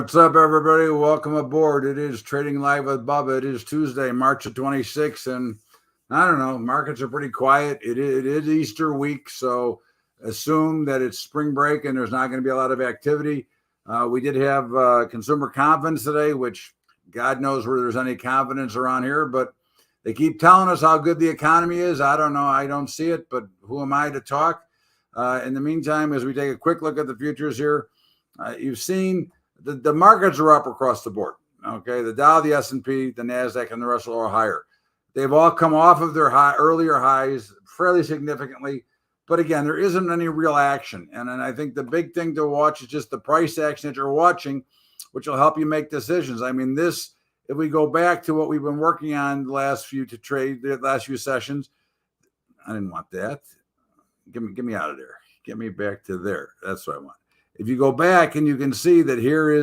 What's up, everybody? Welcome aboard. It is Trading Live with Bubba. It is Tuesday, March the 26th, and I don't know, markets are pretty quiet. It is Easter week, so assume that it's spring break and there's not going to be a lot of activity. We did have consumer confidence today, which God knows where there's any confidence around here, but they keep telling us how good the economy is. I don't know. I don't see it, but who am I to talk? In the meantime, as we take a quick look at the futures here, you've seen the markets are up across the board. Okay, the Dow, the S&P, the Nasdaq, and the rest are all higher. They've all come off of their earlier highs fairly significantly, but again, there isn't any real action. And I think the big thing to watch is just the price action that you're watching, which will help you make decisions. I mean, this, if we go back to what we've been working on the last few sessions, I didn't want that. Get me out of there. Get me back to there. That's what I want. If you go back and you can see that here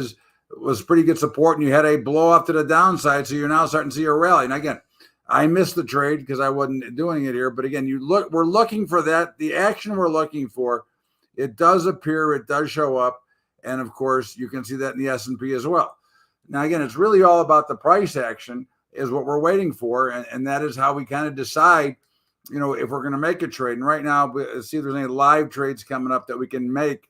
was pretty good support and you had a blow up to the downside. So you're now starting to see a rally. And again, I missed the trade because I wasn't doing it here. But again, we're looking for that. The action we're looking for, it does appear, it does show up. And of course, you can see that in the S&P as well. Now, again, it's really all about the price action is what we're waiting for. And that is how we kind of decide, if we're going to make a trade. And right now, see if there's any live trades coming up that we can make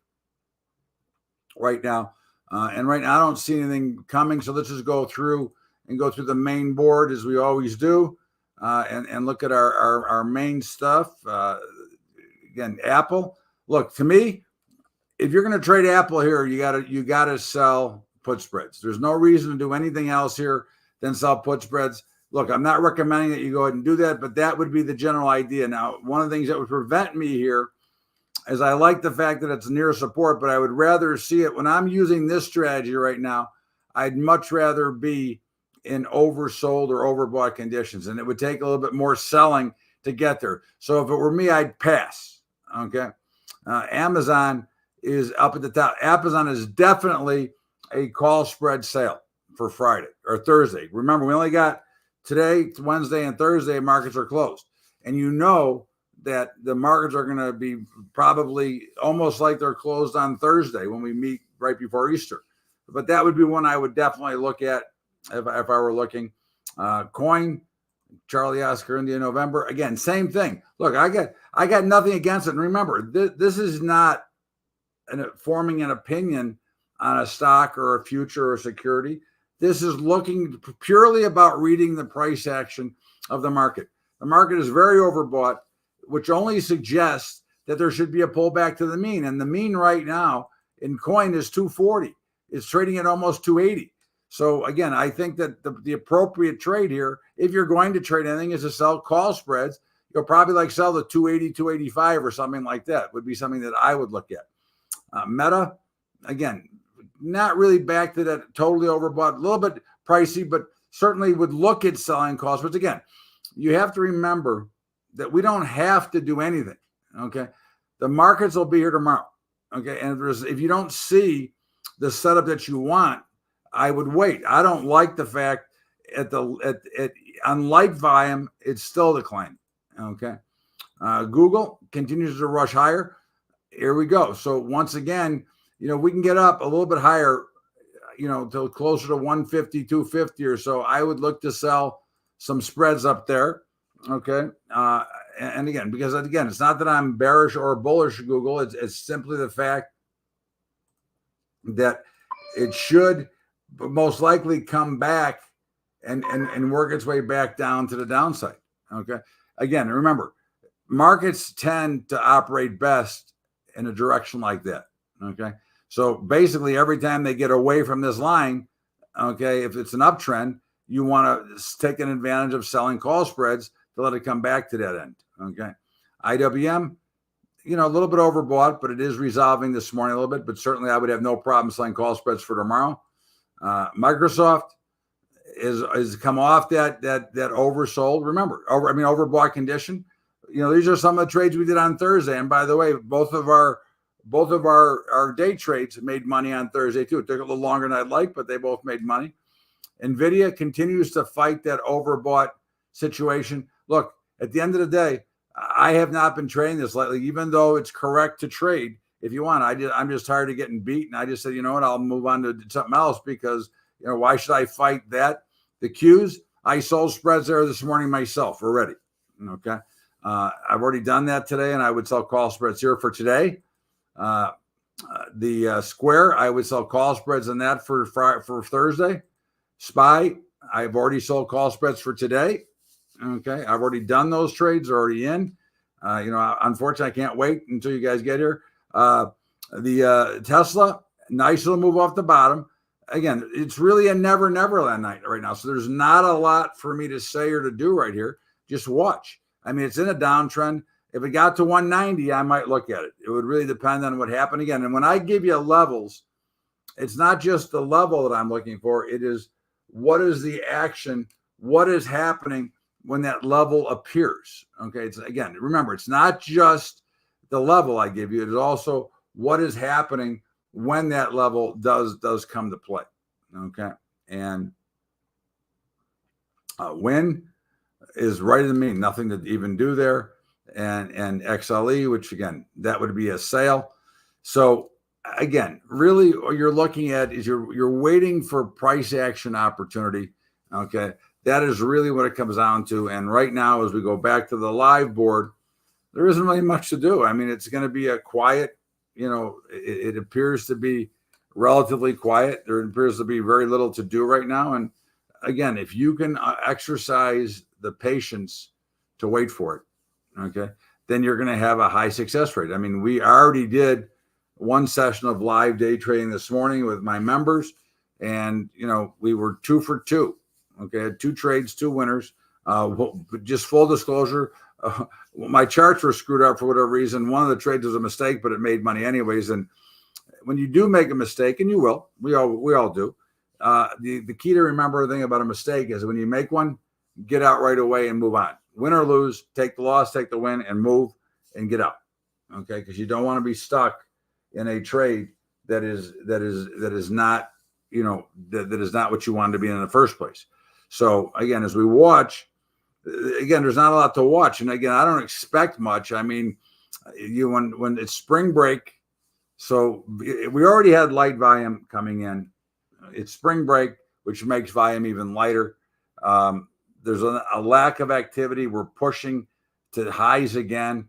right now. And right now, I don't see anything coming. So let's just go through the main board as we always do, and look at our main stuff. Again, Apple. Look, to me, if you're going to trade Apple here, you gotta sell put spreads. There's no reason to do anything else here than sell put spreads. Look, I'm not recommending that you go ahead and do that, but that would be the general idea. Now, one of the things that would prevent me here is I like the fact that it's near support, but I would rather see it when I'm using this strategy right now. I'd much rather be in oversold or overbought conditions, and it would take a little bit more selling to get there. So if it were me, I'd pass. Okay. Amazon is up at the top. Amazon is definitely a call spread sale for Friday or Thursday. Remember, we only got today, Wednesday, and Thursday. Markets are closed, and that the markets are going to be probably almost like they're closed on Thursday when we meet right before Easter. But that would be one I would definitely look at if I were looking. Coin, Charlie Oscar, India, November. Again, same thing. Look, I got nothing against it. And remember, this is not forming an opinion on a stock or a future or security. This is looking purely about reading the price action of the market. The market is very overbought, which only suggests that there should be a pullback to the mean. And the mean right now in coin is 240. It's trading at almost 280. So again, I think that the appropriate trade here, if you're going to trade anything, is to sell call spreads. You'll probably sell the 280, 285 or something like that would be something that I would look at. Meta, again, not really back to that totally overbought, a little bit pricey, but certainly would look at selling call spreads. Again, you have to remember that we don't have to do anything. Okay. The markets will be here tomorrow. Okay. And if you don't see the setup that you want, I would wait. I don't like the fact on light volume, it's still declining. Okay. Google continues to rush higher. Here we go. So once again, we can get up a little bit higher, to closer to 150, 250 or so. I would look to sell some spreads up there. Okay. And again, because it's not that I'm bearish or bullish Google. It's simply the fact that it should most likely come back and work its way back down to the downside. Okay. Again, remember, markets tend to operate best in a direction like that. Okay. So basically every time they get away from this line, okay, if it's an uptrend, you want to take an advantage of selling call spreads to let it come back to that end. Okay. IWM, a little bit overbought, but it is resolving this morning a little bit, but certainly I would have no problem selling call spreads for tomorrow. Microsoft is come off that oversold. Remember, overbought condition. These are some of the trades we did on Thursday. And by the way, both of our day trades made money on Thursday too. It took a little longer than I'd like, but they both made money. NVIDIA continues to fight that overbought situation. Look, at the end of the day, I have not been trading this lately, even though it's correct to trade. if you want. I'm just tired of getting beat, and I just said, you know what, I'll move on to something else because why should I fight that? The Qs, I sold spreads there this morning myself already. Okay, I've already done that today, and I would sell call spreads here for today. The Square, I would sell call spreads on that for Thursday. SPY, I've already sold call spreads for today. Okay, I've already done those trades. They're already in. Unfortunately, I can't wait until you guys get here. The Tesla, nice little move off the bottom. Again, it's really a never land night right now. So there's not a lot for me to say or to do right here. Just watch. I mean, it's in a downtrend. If it got to 190, I might look at it. It would really depend on what happened again. And when I give you levels, it's not just the level that I'm looking for. It is what is the action, what is happening when that level appears. Okay, again, remember, it's not just the level I give you, it is also what is happening when that level does come to play. Okay, and win is right in the mean, nothing to even do there. And XLE, which again, that would be a sale. So again, really what you're looking at is you're waiting for price action opportunity. Okay, that is really what it comes down to. And right now, as we go back to the live board, there isn't really much to do. I mean, it's going to be a quiet, it appears to be relatively quiet. There appears to be very little to do right now. And again, if you can exercise the patience to wait for it, okay, then you're going to have a high success rate. I mean, we already did one session of live day trading this morning with my members, and we were 2 for 2. Okay, had 2 trades, 2 winners. Just full disclosure, my charts were screwed up for whatever reason. One of the trades was a mistake, but it made money anyways. And when you do make a mistake, and you will, we all do. The key to remember the thing about a mistake is when you make one, get out right away and move on. Win or lose, take the loss, take the win, and move and get out. Okay, because you don't want to be stuck in a trade that is not that is not what you wanted to be in the first place. So again, as we watch, again, there's not a lot to watch, and again, I don't expect much. I mean, when it's spring break, so we already had light volume coming in. It's spring break, which makes volume even lighter. There's a lack of activity. We're pushing to highs again.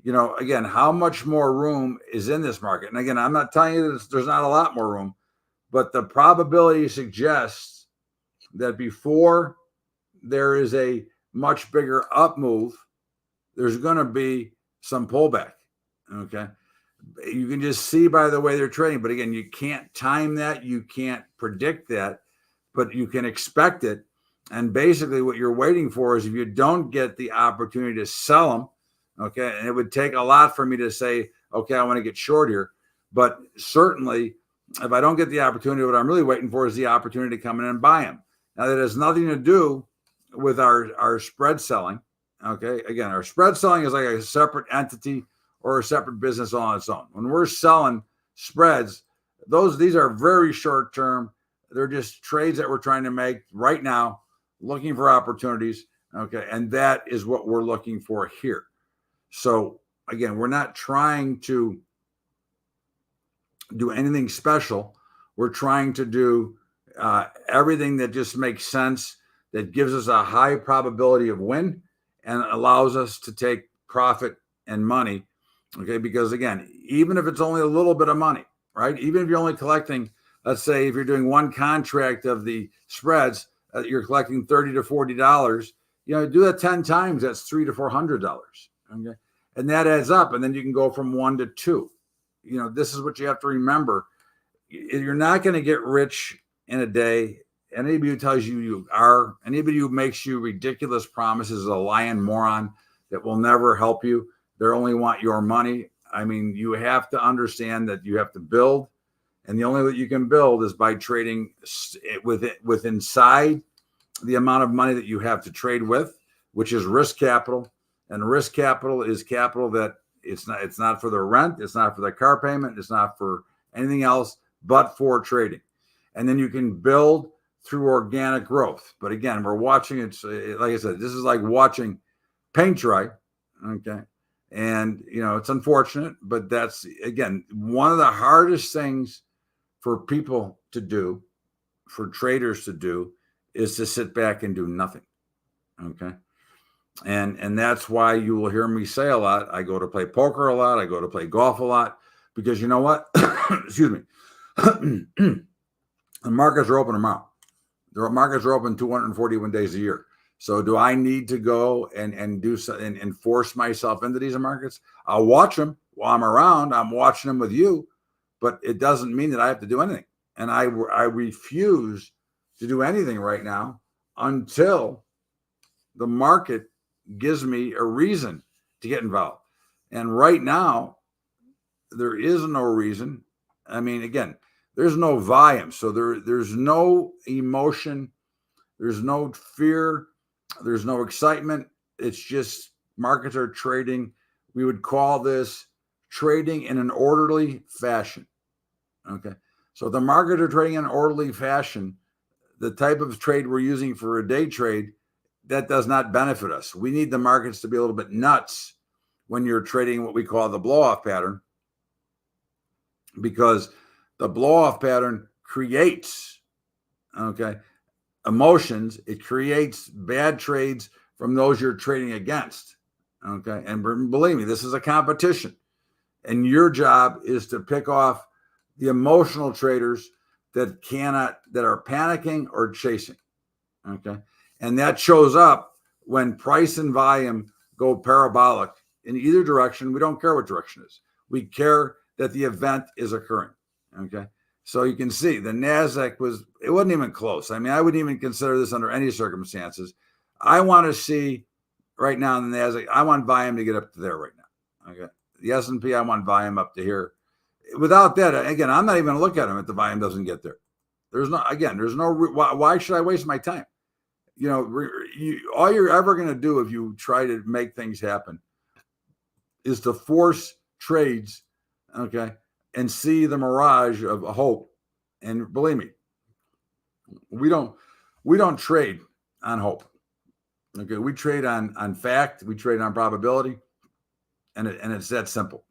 Again, how much more room is in this market? And again, I'm not telling you that there's not a lot more room, but the probability suggests that before there is a much bigger up move, there's going to be some pullback. Okay. You can just see by the way they're trading. But again, you can't time that. You can't predict that, but you can expect it. And basically what you're waiting for is if you don't get the opportunity to sell them, okay, and it would take a lot for me to say, okay, I want to get short here. But certainly if I don't get the opportunity, what I'm really waiting for is the opportunity to come in and buy them. Now, that has nothing to do with our spread selling. Okay, again, our spread selling is like a separate entity or a separate business on its own. When we're selling spreads, these are very short term. They're just trades that we're trying to make right now, looking for opportunities. Okay, and that is what we're looking for here. So again, we're not trying to do anything special. We're trying to do everything that just makes sense, that gives us a high probability of win and allows us to take profit and money. Okay, because again, even if it's only a little bit of money, right? Even if you're only collecting, let's say if you're doing one contract of the spreads, you're collecting $30 to $40. Do that 10 times, that's $300 to $400. Okay, and that adds up, and then you can go from 1 to 2. This is what you have to remember. You're not going to get rich in a day. Anybody who tells you you are, anybody who makes you ridiculous promises is a lying moron that will never help you. They only want your money. I mean, you have to understand that you have to build, and the only way that you can build is by trading with inside the amount of money that you have to trade with, which is risk capital. And risk capital is capital that it's not for the rent, it's not for the car payment, it's not for anything else but for trading. And then you can build through organic growth. But again, we're watching like I said, this is like watching paint dry. Okay. And, it's unfortunate, but that's, again, one of the hardest things for people to do, for traders to do, is to sit back and do nothing. Okay. And that's why you will hear me say a lot, I go to play poker a lot, I go to play golf a lot, because you know what? Excuse me. The markets are open tomorrow. The markets are open 241 days a year. So do I need to go and do so and force myself into these markets? I'll watch them while I'm around. I'm watching them with you, but it doesn't mean that I have to do anything. And I refuse to do anything right now until the market gives me a reason to get involved. And right now, there is no reason. I mean, again, there's no volume. So there's no emotion. There's no fear. There's no excitement. It's just markets are trading. We would call this trading in an orderly fashion. Okay. So the markets are trading in an orderly fashion. The type of trade we're using for a day trade, that does not benefit us. We need the markets to be a little bit nuts when you're trading what we call the blow-off pattern, because the blow-off pattern creates, emotions. It creates bad trades from those you're trading against. Okay. And believe me, this is a competition. And your job is to pick off the emotional traders that are panicking or chasing. Okay. And that shows up when price and volume go parabolic in either direction. We don't care what direction it is. We care that the event is occurring. Okay. So you can see the NASDAQ it wasn't even close. I mean, I wouldn't even consider this under any circumstances. I want to see right now in the NASDAQ, I want volume to get up to there right now. Okay. The S&P, I want volume up to here. Without that, again, I'm not even going to look at them if the volume doesn't get there. Why should I waste my time? All you're ever going to do if you try to make things happen is to force trades, okay, and see the mirage of hope. And believe me, we don't trade on hope. Okay, we trade on fact, we trade on probability, and it's that simple.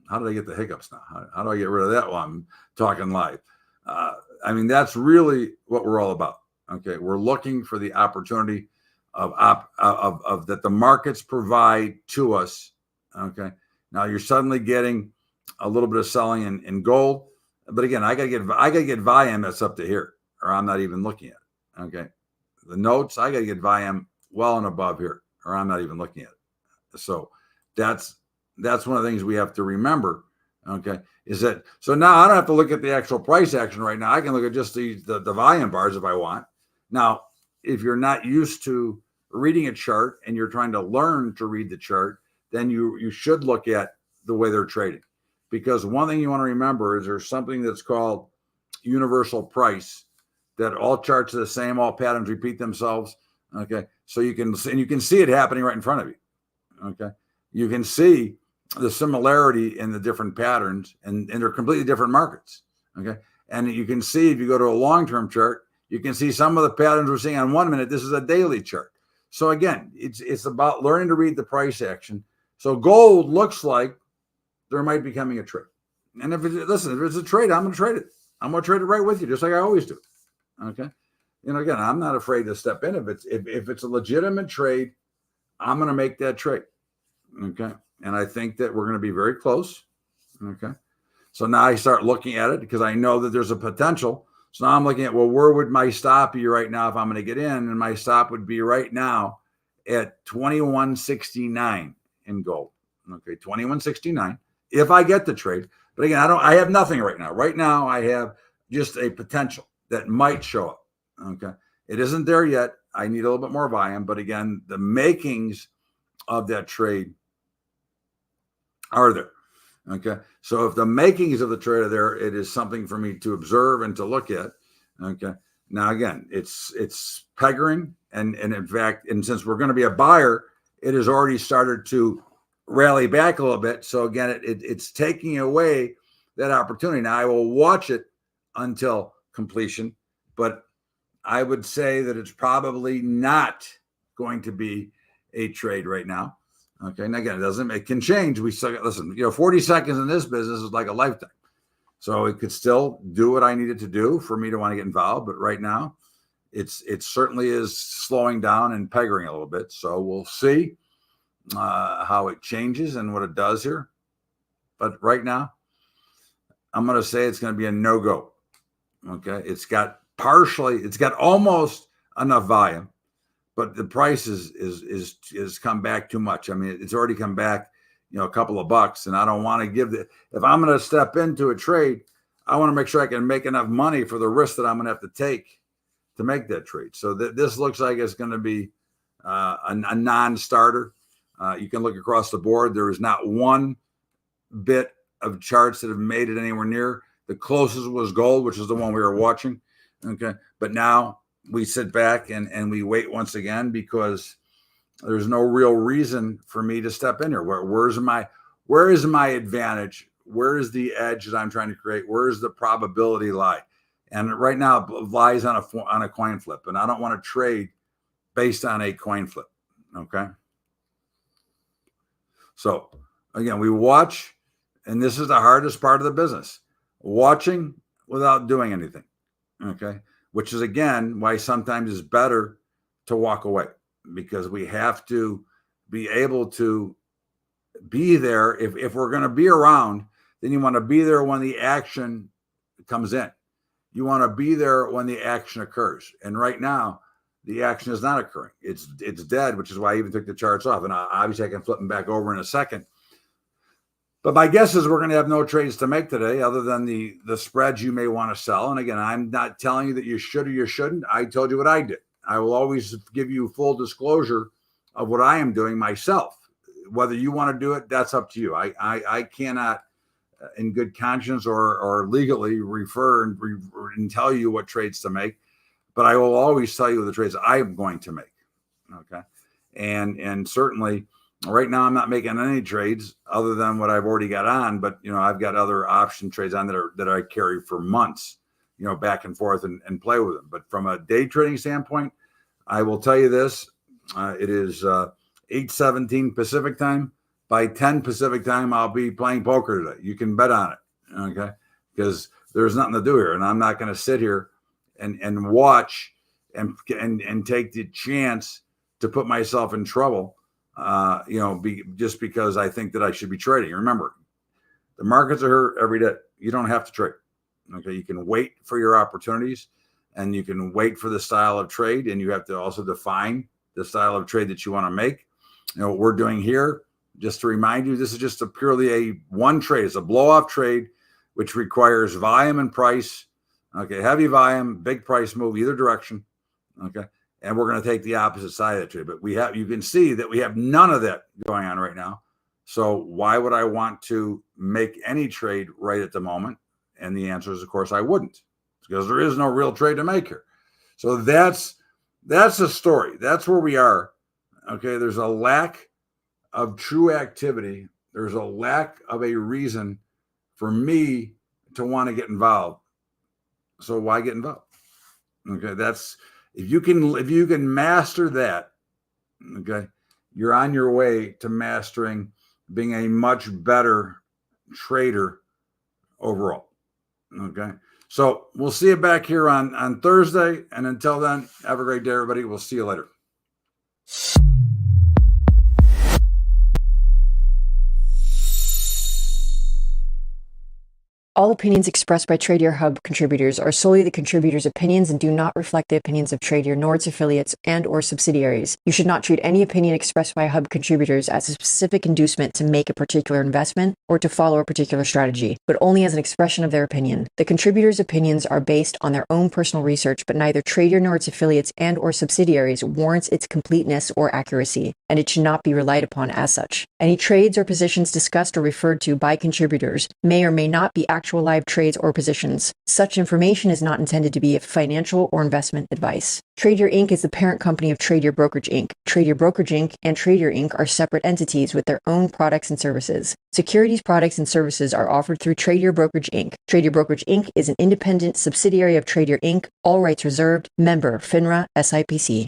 How did I get the hiccups now? How do I get rid of that while I'm talking live? I mean, that's really what we're all about. Okay, we're looking for the opportunity of that the markets provide to us. Okay, now you're suddenly getting a little bit of selling in gold, but again, I gotta get volume that's up to here, or I'm not even looking at it. Okay, the notes, I gotta get volume well and above here, or I'm not even looking at it. So that's one of the things we have to remember. Okay, is that so now I don't have to look at the actual price action right now. I can look at just the volume bars if I want. Now, if you're not used to reading a chart and you're trying to learn to read the chart, then you should look at the way they're trading. Because one thing you want to remember is there's something that's called universal price, that all charts are the same, all patterns repeat themselves. Okay, so you can see it happening right in front of you. Okay, you can see the similarity in the different patterns, and they're completely different markets. Okay, and you can see if you go to a long-term chart, you can see some of the patterns we're seeing on 1 minute. This is a daily chart. So again, it's about learning to read the price action. So gold looks like there might be coming a trade. And if it's a trade, I'm going to trade it. I'm going to trade it right with you, just like I always do. Okay. Again, I'm not afraid to step in. If it's a legitimate trade, I'm going to make that trade. Okay. And I think that we're going to be very close. Okay. So now I start looking at it because I know that there's a potential. So now I'm looking at, well, where would my stop be right now if I'm going to get in? And my stop would be right now at 2169 in gold. Okay, 2169 if I get the trade. But again, I have nothing right now. Right now I have just a potential that might show up. Okay. It isn't there yet. I need a little bit more volume, but again, the makings of that trade are there. Okay. So if the makings of the trade are there, it is something for me to observe and to look at. Okay. Now, again, it's peggering. And in fact, and since we're going to be a buyer, it has already started to rally back a little bit. So again, it's taking away that opportunity. Now I will watch it until completion, but I would say that it's probably not going to be a trade right now. Okay. And again, it can change. We still got, listen, 40 seconds in this business is like a lifetime. So it could still do what I needed to do for me to want to get involved. But right now, it certainly is slowing down and peggering a little bit. So we'll see how it changes and what it does here. But right now, I'm going to say it's going to be a no-go. Okay. It's got almost enough volume, but the price is come back too much. I mean, it's already come back, a couple of bucks, and I don't want to if I'm going to step into a trade, I want to make sure I can make enough money for the risk that I'm going to have to take to make that trade. So this looks like it's going to be a non-starter. You can look across the board. There is not one bit of charts that have made it anywhere near. The closest was gold, which is the one we were watching. Okay. But now we sit back and we wait once again because there's no real reason for me to step in here. Where is my advantage? Where is the edge that I'm trying to create? Where is the probability lie? And right now it lies on a coin flip. And I don't want to trade based on a coin flip. Okay. So again, we watch, and this is the hardest part of the business, watching without doing anything. Okay. Which is, again, why sometimes it's better to walk away, because we have to be able to be there. If we're going to be around, then you want to be there when the action comes in. You want to be there when the action occurs. And right now, the action is not occurring. It's dead, which is why I even took the charts off. And obviously, I can flip them back over in a second. But my guess is we're going to have no trades to make today other than the spreads you may want to sell. And again, I'm not telling you that you should or you shouldn't. I told you what I did. I will always give you full disclosure of what I am doing myself. Whether you want to do it, that's up to you. I cannot, in good conscience or legally, refer and tell you what trades to make. But I will always tell you the trades I am going to make. Okay. And certainly, right now, I'm not making any trades other than what I've already got on, but I've got other option trades on that I carry for months, back and forth and play with them. But from a day trading standpoint, I will tell you this: it is 8:17 Pacific time. By 10 Pacific time, I'll be playing poker today. You can bet on it, okay? Because there's nothing to do here, and I'm not going to sit here and watch and take the chance to put myself in trouble. Just because I think that I should be trading. Remember, the markets are here every day. You don't have to trade. Okay. You can wait for your opportunities, and you can wait for the style of trade, and you have to also define the style of trade that you want to make. What we're doing here, just to remind you, this is just purely a one trade. It's a blow-off trade, which requires volume and price. Okay. Heavy volume, big price move either direction. Okay. And we're going to take the opposite side of the trade. But you can see that we have none of that going on right now. So why would I want to make any trade right at the moment? And the answer is, of course, I wouldn't, because there is no real trade to make here. So that's the story. That's where we are. Okay. There's a lack of true activity. There's a lack of a reason for me to want to get involved. So why get involved? Okay. If you can master that, okay, you're on your way to mastering being a much better trader overall. Okay. So we'll see you back here on Thursday. And until then, have a great day, everybody. We'll see you later. All opinions expressed by Tradier Hub contributors are solely the contributors' opinions and do not reflect the opinions of Tradier nor its affiliates and/or subsidiaries. You should not treat any opinion expressed by Hub contributors as a specific inducement to make a particular investment or to follow a particular strategy, but only as an expression of their opinion. The contributors' opinions are based on their own personal research, but neither Tradier nor its affiliates and/or subsidiaries warrants its completeness or accuracy, and it should not be relied upon as such. Any trades or positions discussed or referred to by contributors may or may not be actual live trades or positions. Such information is not intended to be financial or investment advice. Tradier Inc. is the parent company of Tradier Brokerage Inc. Tradier Brokerage Inc. and Tradier Inc. are separate entities with their own products and services. Securities products and services are offered through Tradier Brokerage Inc. Tradier Brokerage Inc. is an independent subsidiary of Tradier Inc., all rights reserved, member FINRA SIPC.